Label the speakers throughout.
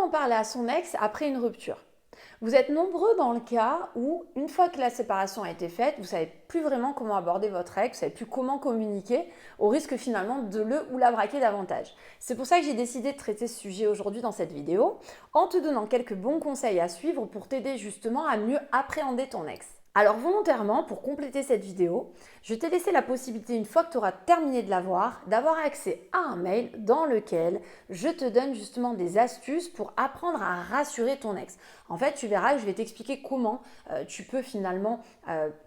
Speaker 1: Comment parler à son ex après une rupture? Vous êtes nombreux dans le cas où, une fois que la séparation a été faite, vous ne savez plus vraiment comment aborder votre ex, vous ne savez plus comment communiquer, au risque finalement de le ou la braquer davantage. C'est pour ça que j'ai décidé de traiter ce sujet aujourd'hui dans cette vidéo, en te donnant quelques bons conseils à suivre pour t'aider justement à mieux appréhender ton ex. Alors volontairement, pour compléter cette vidéo, je t'ai laissé la possibilité, une fois que tu auras terminé de la voir, d'avoir accès à un mail dans lequel je te donne justement des astuces pour apprendre à rassurer ton ex. En fait, tu verras que je vais t'expliquer comment tu peux finalement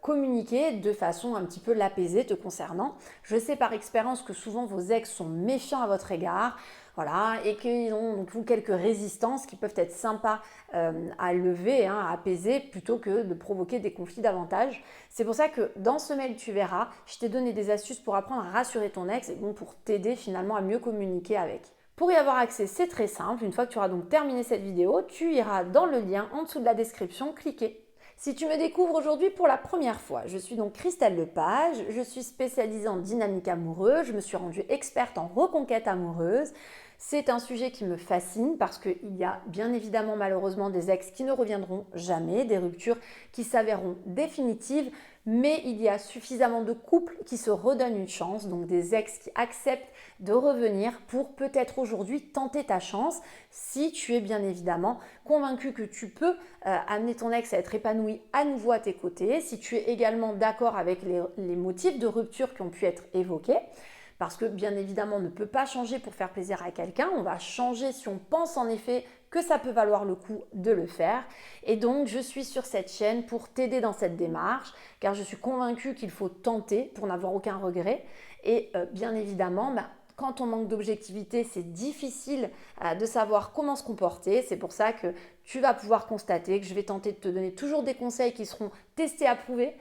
Speaker 1: communiquer de façon un petit peu l'apaiser te concernant. Je sais par expérience que souvent vos ex sont méfiants à votre égard. Voilà, et qu'ils ont donc quelques résistances qui peuvent être sympas à lever, à apaiser, plutôt que de provoquer des conflits davantage. C'est pour ça que dans ce mail, tu verras, je t'ai donné des astuces pour apprendre à rassurer ton ex et donc pour t'aider finalement à mieux communiquer avec. Pour y avoir accès, c'est très simple. Une fois que tu auras donc terminé cette vidéo, tu iras dans le lien en dessous de la description, cliquer. Si tu me découvres aujourd'hui pour la première fois, je suis donc Christelle Lepage, je suis spécialisée en dynamique amoureuse, je me suis rendue experte en reconquête amoureuse. C'est un sujet qui me fascine parce qu'il y a bien évidemment malheureusement des ex qui ne reviendront jamais, des ruptures qui s'avéreront définitives, mais il y a suffisamment de couples qui se redonnent une chance, donc des ex qui acceptent de revenir pour peut-être aujourd'hui tenter ta chance si tu es bien évidemment convaincu que tu peux amener ton ex à être épanoui à nouveau à tes côtés, si tu es également d'accord avec les motifs de rupture qui ont pu être évoqués. Parce que bien évidemment, on ne peut pas changer pour faire plaisir à quelqu'un. On va changer si on pense en effet que ça peut valoir le coup de le faire. Et donc, je suis sur cette chaîne pour t'aider dans cette démarche, car je suis convaincue qu'il faut tenter pour n'avoir aucun regret. Et bien évidemment, quand on manque d'objectivité, c'est difficile de savoir comment se comporter. C'est pour ça que tu vas pouvoir constater que je vais tenter de te donner toujours des conseils qui seront testés, approuvés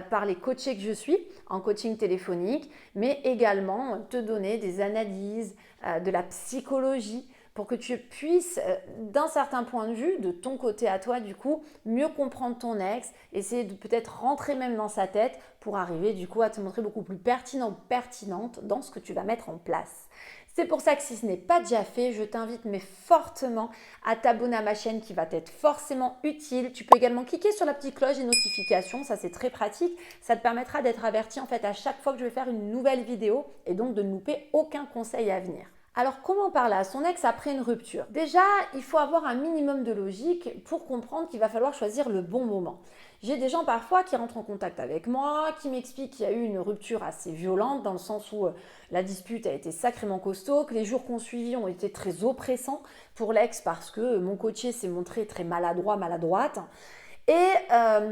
Speaker 1: par les coachés que je suis en coaching téléphonique, mais également te donner des analyses, de la psychologie pour que tu puisses, d'un certain point de vue, de ton côté à toi, du coup, mieux comprendre ton ex, essayer de peut-être rentrer même dans sa tête pour arriver, du coup, à te montrer beaucoup plus pertinent ou pertinente dans ce que tu vas mettre en place. C'est pour ça que si ce n'est pas déjà fait, je t'invite mais fortement à t'abonner à ma chaîne qui va t'être forcément utile. Tu peux également cliquer sur la petite cloche des notifications, ça c'est très pratique. Ça te permettra d'être averti en fait à chaque fois que je vais faire une nouvelle vidéo et donc de ne louper aucun conseil à venir. Alors, comment parler à son ex après une rupture? Déjà, il faut avoir un minimum de logique pour comprendre qu'il va falloir choisir le bon moment. J'ai des gens parfois qui rentrent en contact avec moi, qui m'expliquent qu'il y a eu une rupture assez violente dans le sens où la dispute a été sacrément costaud, que les jours qu'on suivi ont été très oppressants pour l'ex parce que mon coaché s'est montré très maladroit, maladroite. Et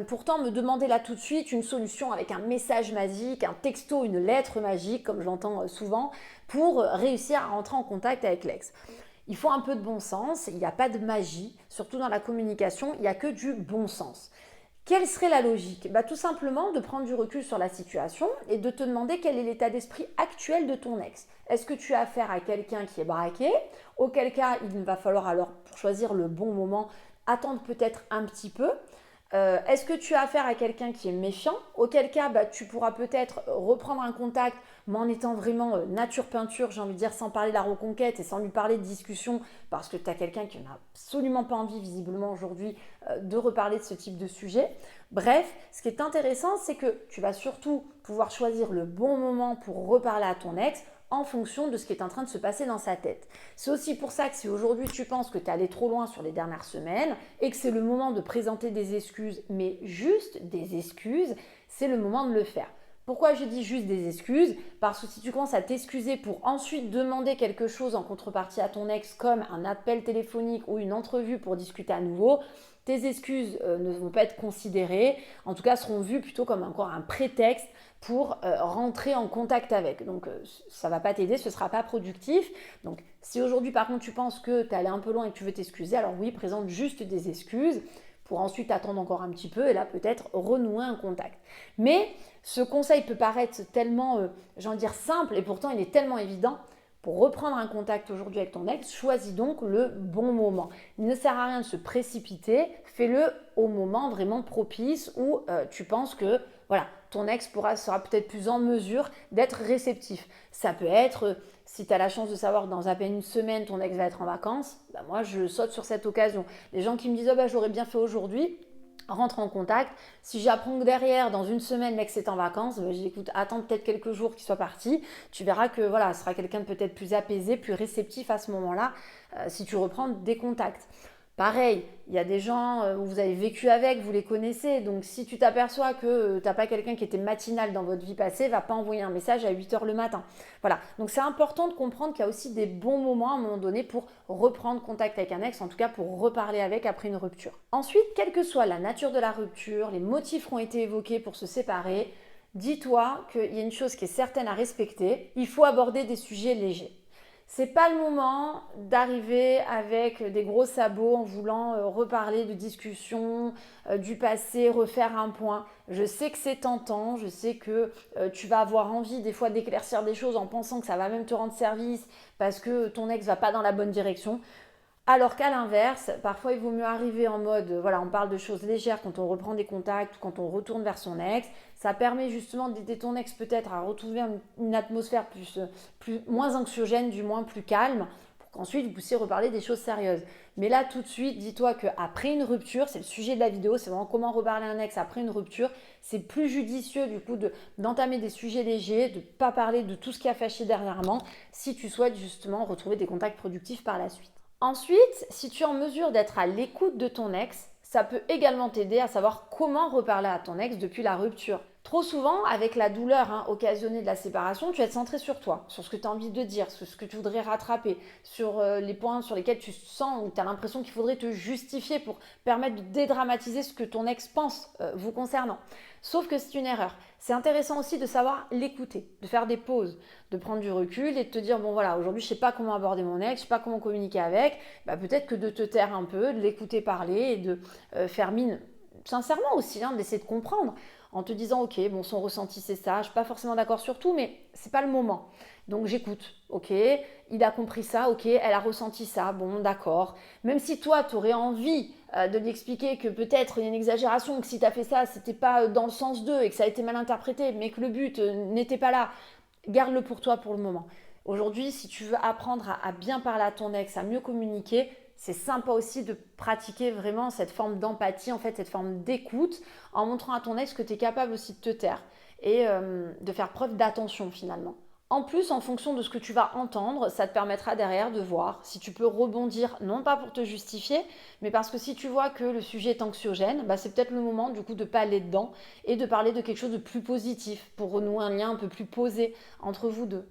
Speaker 1: pourtant me demander là tout de suite une solution avec un message magique, un texto, une lettre magique, comme j'entends souvent, pour réussir à rentrer en contact avec l'ex. Il faut un peu de bon sens, il n'y a pas de magie, surtout dans la communication, il n'y a que du bon sens. Quelle serait la logique? Tout simplement de prendre du recul sur la situation et de te demander quel est l'état d'esprit actuel de ton ex. Est-ce que tu as affaire à quelqu'un qui est braqué? Auquel cas, il va falloir alors, pour choisir le bon moment, attendre peut-être un petit peu. Est-ce que tu as affaire à quelqu'un qui est méfiant? Auquel cas, tu pourras peut-être reprendre un contact, mais en étant vraiment nature peinture, j'ai envie de dire, sans parler de la reconquête et sans lui parler de discussion, parce que tu as quelqu'un qui n'a absolument pas envie, visiblement aujourd'hui, de reparler de ce type de sujet. Bref, ce qui est intéressant, c'est que tu vas surtout pouvoir choisir le bon moment pour reparler à ton ex, en fonction de ce qui est en train de se passer dans sa tête. C'est aussi pour ça que si aujourd'hui tu penses que tu es allé trop loin sur les dernières semaines et que c'est le moment de présenter des excuses, mais juste des excuses, c'est le moment de le faire. Pourquoi je dis juste des excuses? Parce que si tu commences à t'excuser pour ensuite demander quelque chose en contrepartie à ton ex, comme un appel téléphonique ou une entrevue pour discuter à nouveau, tes excuses ne vont pas être considérées, en tout cas seront vues plutôt comme encore un prétexte pour rentrer en contact avec. Donc ça ne va pas t'aider, ce ne sera pas productif. Donc si aujourd'hui par contre tu penses que tu es allé un peu loin et que tu veux t'excuser, alors oui, présente juste des excuses pour ensuite attendre encore un petit peu et là peut-être renouer un contact. Mais ce conseil peut paraître tellement, j'ai envie de dire simple et pourtant il est tellement évident. Pour reprendre un contact aujourd'hui avec ton ex, choisis donc le bon moment. Il ne sert à rien de se précipiter, fais-le au moment vraiment propice où tu penses que voilà, ton ex sera peut-être plus en mesure d'être réceptif. Ça peut être, si tu as la chance de savoir que dans à peine une semaine, ton ex va être en vacances, bah moi je saute sur cette occasion. Les gens qui me disent « j'aurais bien fait aujourd'hui », rentre en contact. Si j'apprends que derrière, dans une semaine, l'ex est en vacances, je dis écoute, attends peut-être quelques jours qu'il soit parti. Tu verras que voilà, ce sera quelqu'un de peut-être plus apaisé, plus réceptif à ce moment-là, si tu reprends des contacts. Pareil, il y a des gens où vous avez vécu avec, vous les connaissez, donc si tu t'aperçois que tu n'as pas quelqu'un qui était matinal dans votre vie passée, va pas envoyer un message à 8h le matin. Voilà, donc c'est important de comprendre qu'il y a aussi des bons moments à un moment donné pour reprendre contact avec un ex, en tout cas pour reparler avec après une rupture. Ensuite, quelle que soit la nature de la rupture, les motifs qui ont été évoqués pour se séparer, dis-toi qu'il y a une chose qui est certaine à respecter, il faut aborder des sujets légers. C'est pas le moment d'arriver avec des gros sabots en voulant reparler de discussions, du passé, refaire un point. Je sais que c'est tentant, je sais que tu vas avoir envie des fois d'éclaircir des choses en pensant que ça va même te rendre service parce que ton ex va pas dans la bonne direction. Alors qu'à l'inverse, parfois il vaut mieux arriver en mode, voilà, on parle de choses légères quand on reprend des contacts ou quand on retourne vers son ex. Ça permet justement d'aider ton ex peut-être à retrouver une atmosphère moins anxiogène, du moins plus calme, pour qu'ensuite vous puissiez reparler des choses sérieuses. Mais là, tout de suite, dis-toi qu'après une rupture, c'est le sujet de la vidéo, c'est vraiment comment reparler à un ex après une rupture. C'est plus judicieux du coup d'entamer des sujets légers, de ne pas parler de tout ce qui a fâché dernièrement, si tu souhaites justement retrouver des contacts productifs par la suite. Ensuite, si tu es en mesure d'être à l'écoute de ton ex, ça peut également t'aider à savoir comment reparler à ton ex depuis la rupture. Trop souvent, avec la douleur occasionnée de la séparation, tu vas te centrer sur toi, sur ce que tu as envie de dire, sur ce que tu voudrais rattraper, sur les points sur lesquels tu sens ou tu as l'impression qu'il faudrait te justifier pour permettre de dédramatiser ce que ton ex pense vous concernant. Sauf que c'est une erreur. C'est intéressant aussi de savoir l'écouter, de faire des pauses, de prendre du recul et de te dire bon voilà, aujourd'hui je ne sais pas comment aborder mon ex, je ne sais pas comment communiquer avec, peut-être que de te taire un peu, de l'écouter parler et de faire mine, sincèrement aussi, d'essayer de comprendre en te disant ok, bon son ressenti c'est ça, je ne suis pas forcément d'accord sur tout, mais c'est pas le moment. Donc j'écoute, ok, il a compris ça, ok, elle a ressenti ça, bon d'accord. Même si toi tu aurais envie de lui expliquer que peut-être il y a une exagération, que si tu as fait ça, c'était pas dans le sens d'eux et que ça a été mal interprété, mais que le but n'était pas là, garde-le pour toi pour le moment. Aujourd'hui, si tu veux apprendre à bien parler à ton ex, à mieux communiquer, c'est sympa aussi de pratiquer vraiment cette forme d'empathie, en fait, cette forme d'écoute, en montrant à ton ex que tu es capable aussi de te taire et de faire preuve d'attention finalement. En plus, en fonction de ce que tu vas entendre, ça te permettra derrière de voir si tu peux rebondir, non pas pour te justifier, mais parce que si tu vois que le sujet est anxiogène, c'est peut-être le moment du coup de ne pas aller dedans et de parler de quelque chose de plus positif pour renouer un lien un peu plus posé entre vous deux.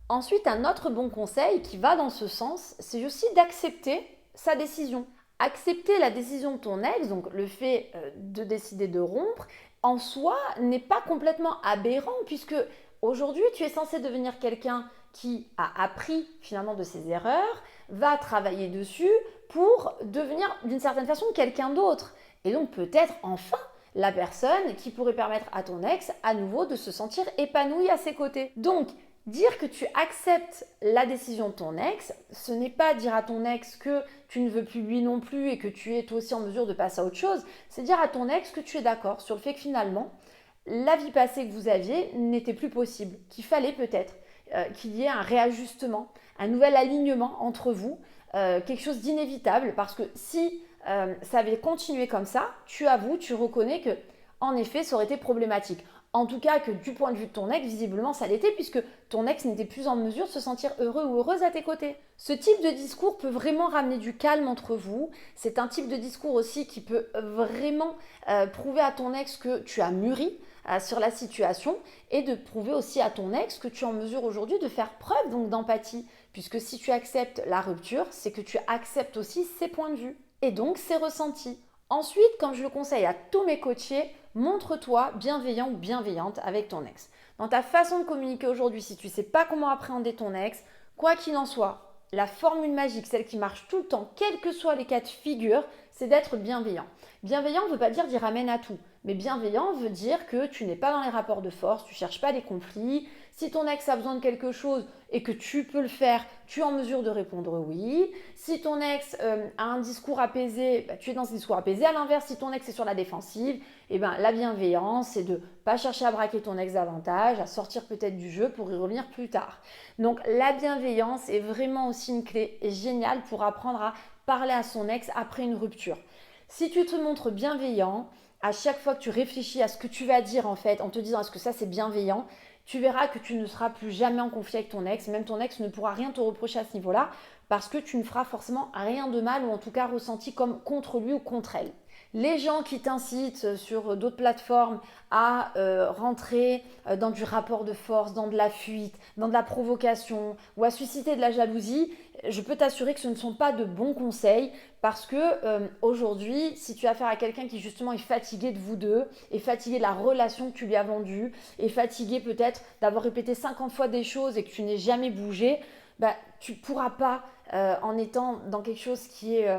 Speaker 1: Ensuite, un autre bon conseil qui va dans ce sens, c'est aussi d'accepter sa décision. Accepter la décision de ton ex, donc le fait de décider de rompre, en soi n'est pas complètement aberrant puisque aujourd'hui tu es censé devenir quelqu'un qui a appris finalement de ses erreurs, va travailler dessus pour devenir d'une certaine façon quelqu'un d'autre. Et donc peut-être enfin la personne qui pourrait permettre à ton ex à nouveau de se sentir épanoui à ses côtés. Donc dire que tu acceptes la décision de ton ex, ce n'est pas dire à ton ex que tu ne veux plus lui non plus et que tu es toi aussi en mesure de passer à autre chose, c'est dire à ton ex que tu es d'accord sur le fait que finalement, la vie passée que vous aviez n'était plus possible, qu'il fallait peut-être qu'il y ait un réajustement, un nouvel alignement entre vous, quelque chose d'inévitable parce que si ça avait continué comme ça, tu avoues, tu reconnais que en effet, ça aurait été problématique. En tout cas, que du point de vue de ton ex, visiblement, ça l'était puisque ton ex n'était plus en mesure de se sentir heureux ou heureuse à tes côtés. Ce type de discours peut vraiment ramener du calme entre vous. C'est un type de discours aussi qui peut vraiment prouver à ton ex que tu as mûri sur la situation et de prouver aussi à ton ex que tu es en mesure aujourd'hui de faire preuve donc d'empathie. Puisque si tu acceptes la rupture, c'est que tu acceptes aussi ses points de vue et donc ses ressentis. Ensuite, comme je le conseille à tous mes coachés, montre-toi bienveillant ou bienveillante avec ton ex. Dans ta façon de communiquer aujourd'hui, si tu ne sais pas comment appréhender ton ex, quoi qu'il en soit, la formule magique, celle qui marche tout le temps, quels que soient les cas de figure, c'est d'être bienveillant. Bienveillant ne veut pas dire d'y ramène à tout, mais bienveillant veut dire que tu n'es pas dans les rapports de force, tu ne cherches pas des conflits. Si ton ex a besoin de quelque chose et que tu peux le faire, tu es en mesure de répondre oui. Si ton ex a un discours apaisé, tu es dans ce discours apaisé. À l'inverse, si ton ex est sur la défensive, la bienveillance, c'est de ne pas chercher à braquer ton ex davantage, à sortir peut-être du jeu pour y revenir plus tard. Donc la bienveillance est vraiment aussi une clé géniale pour apprendre à parler à son ex après une rupture. Si tu te montres bienveillant, à chaque fois que tu réfléchis à ce que tu vas dire en fait, en te disant est-ce que ça c'est bienveillant, tu verras que tu ne seras plus jamais en conflit avec ton ex, même ton ex ne pourra rien te reprocher à ce niveau-là, parce que tu ne feras forcément rien de mal ou en tout cas ressenti comme contre lui ou contre elle. Les gens qui t'incitent sur d'autres plateformes à rentrer dans du rapport de force, dans de la fuite, dans de la provocation ou à susciter de la jalousie, je peux t'assurer que ce ne sont pas de bons conseils parce que aujourd'hui, si tu as affaire à quelqu'un qui justement est fatigué de vous deux, est fatigué de la relation que tu lui as vendue, est fatigué peut-être d'avoir répété 50 fois des choses et que tu n'aies jamais bougé, tu ne pourras pas, en étant dans quelque chose qui est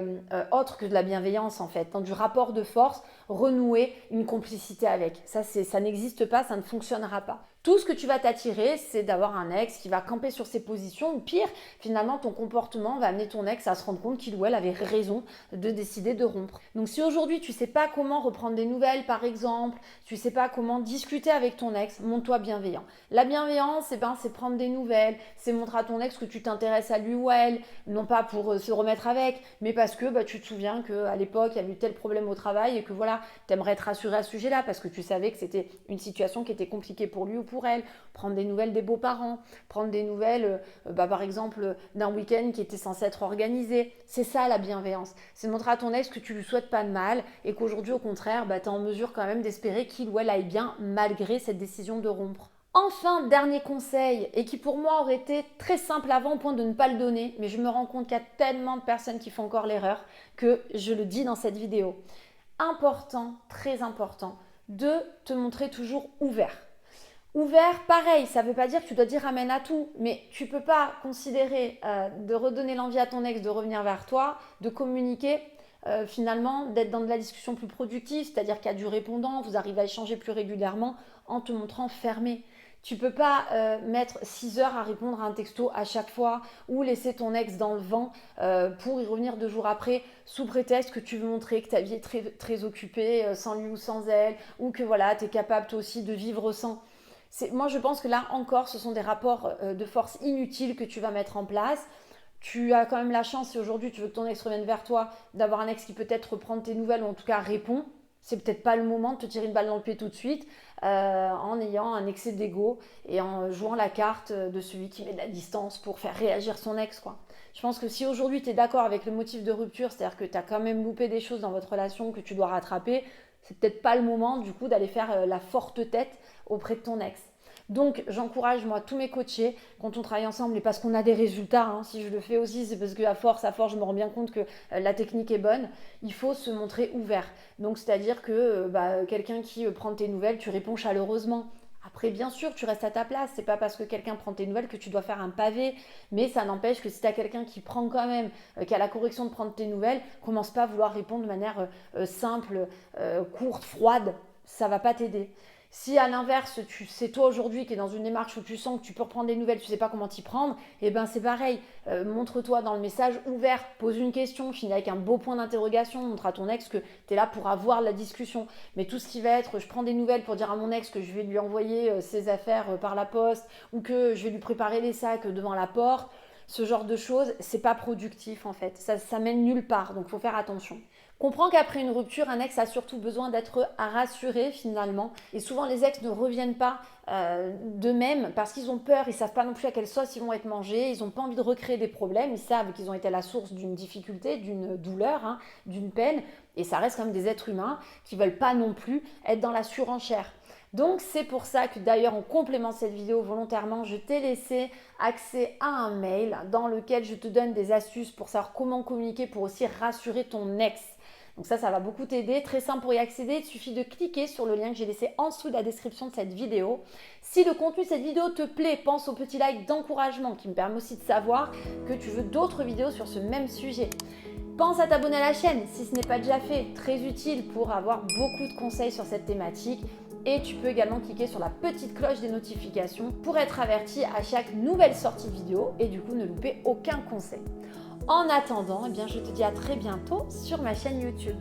Speaker 1: autre que de la bienveillance en fait, dans du rapport de force, renouer une complicité avec. Ça n'existe pas, ça ne fonctionnera pas. Tout ce que tu vas t'attirer, c'est d'avoir un ex qui va camper sur ses positions, ou pire, finalement, ton comportement va amener ton ex à se rendre compte qu'il ou elle avait raison de décider de rompre. Donc si aujourd'hui tu ne sais pas comment reprendre des nouvelles par exemple, tu ne sais pas comment discuter avec ton ex, montre-toi bienveillant. La bienveillance, c'est prendre des nouvelles, c'est montrer à ton ex que tu t'intéresses à lui ou à elle, non pas pour se remettre avec, mais parce que tu te souviens qu'à l'époque, il y avait eu tel problème au travail et que voilà, tu aimerais être rassuré à ce sujet-là parce que tu savais que c'était une situation qui était compliquée pour lui ou pour elle. Prendre des nouvelles des beaux-parents, prendre des nouvelles, par exemple, d'un week-end qui était censé être organisé. C'est ça la bienveillance. C'est de montrer à ton ex que tu lui souhaites pas de mal et qu'aujourd'hui, au contraire, tu es en mesure quand même d'espérer qu'il ou elle aille bien malgré cette décision de rompre. Enfin, dernier conseil, et qui pour moi aurait été très simple avant au point de ne pas le donner, mais je me rends compte qu'il y a tellement de personnes qui font encore l'erreur que je le dis dans cette vidéo. Important, très important, de te montrer toujours ouvert. Ouvert, pareil, ça ne veut pas dire que tu dois dire amen à tout, mais tu ne peux pas considérer de redonner l'envie à ton ex de revenir vers toi, de communiquer, finalement, d'être dans de la discussion plus productive, c'est-à-dire qu'il y a du répondant, vous arrivez à échanger plus régulièrement en te montrant fermé. Tu ne peux pas mettre 6 heures à répondre à un texto à chaque fois ou laisser ton ex dans le vent pour y revenir 2 jours après sous prétexte que tu veux montrer que ta vie est très, très occupée sans lui ou sans elle ou que voilà, tu es capable toi aussi de vivre sans. Moi, je pense que là encore, ce sont des rapports de force inutiles que tu vas mettre en place. Tu as quand même la chance, si aujourd'hui tu veux que ton ex revienne vers toi, d'avoir un ex qui peut-être reprend tes nouvelles ou en tout cas répond. C'est peut-être pas le moment de te tirer une balle dans le pied tout de suite en ayant un excès d'ego et en jouant la carte de celui qui met de la distance pour faire réagir son ex, quoi. Je pense que si aujourd'hui tu es d'accord avec le motif de rupture, c'est-à-dire que tu as quand même loupé des choses dans votre relation que tu dois rattraper, c'est peut-être pas le moment du coup d'aller faire la forte tête auprès de ton ex. Donc j'encourage moi tous mes coachés quand on travaille ensemble et parce qu'on a des résultats, si je le fais aussi c'est parce qu'à force je me rends bien compte que la technique est bonne, il faut se montrer ouvert. Donc c'est-à-dire que quelqu'un qui prend tes nouvelles, tu réponds chaleureusement. Après, bien sûr, tu restes à ta place. C'est pas parce que quelqu'un prend tes nouvelles que tu dois faire un pavé. Mais ça n'empêche que si tu as quelqu'un qui prend quand même, qui a la correction de prendre tes nouvelles, commence pas à vouloir répondre de manière simple, courte, froide. Ça va pas t'aider. Si à l'inverse, c'est toi aujourd'hui qui es dans une démarche où tu sens que tu peux reprendre des nouvelles, tu ne sais pas comment t'y prendre, c'est pareil. Montre-toi dans le message ouvert, pose une question, finis avec un beau point d'interrogation, montre à ton ex que tu es là pour avoir la discussion. Mais tout ce qui va être, je prends des nouvelles pour dire à mon ex que je vais lui envoyer ses affaires par la poste ou que je vais lui préparer les sacs devant la porte, ce genre de choses, c'est pas productif en fait. Ça mène nulle part, donc il faut faire attention. Comprends qu'après une rupture, un ex a surtout besoin d'être rassuré finalement. Et souvent, les ex ne reviennent pas d'eux-mêmes parce qu'ils ont peur, ils ne savent pas non plus à quelle sauce ils vont être mangés, ils n'ont pas envie de recréer des problèmes, ils savent qu'ils ont été la source d'une difficulté, d'une douleur, d'une peine. Et ça reste quand même des êtres humains qui ne veulent pas non plus être dans la surenchère. Donc c'est pour ça que d'ailleurs en complément de cette vidéo volontairement, je t'ai laissé accès à un mail dans lequel je te donne des astuces pour savoir comment communiquer pour aussi rassurer ton ex. Donc ça va beaucoup t'aider. Très simple pour y accéder, il suffit de cliquer sur le lien que j'ai laissé en dessous de la description de cette vidéo. Si le contenu de cette vidéo te plaît, pense au petit like d'encouragement qui me permet aussi de savoir que tu veux d'autres vidéos sur ce même sujet. Pense à t'abonner à la chaîne si ce n'est pas déjà fait, très utile pour avoir beaucoup de conseils sur cette thématique. Et tu peux également cliquer sur la petite cloche des notifications pour être averti à chaque nouvelle sortie vidéo et du coup ne louper aucun conseil. En attendant, eh bien, je te dis à très bientôt sur ma chaîne YouTube.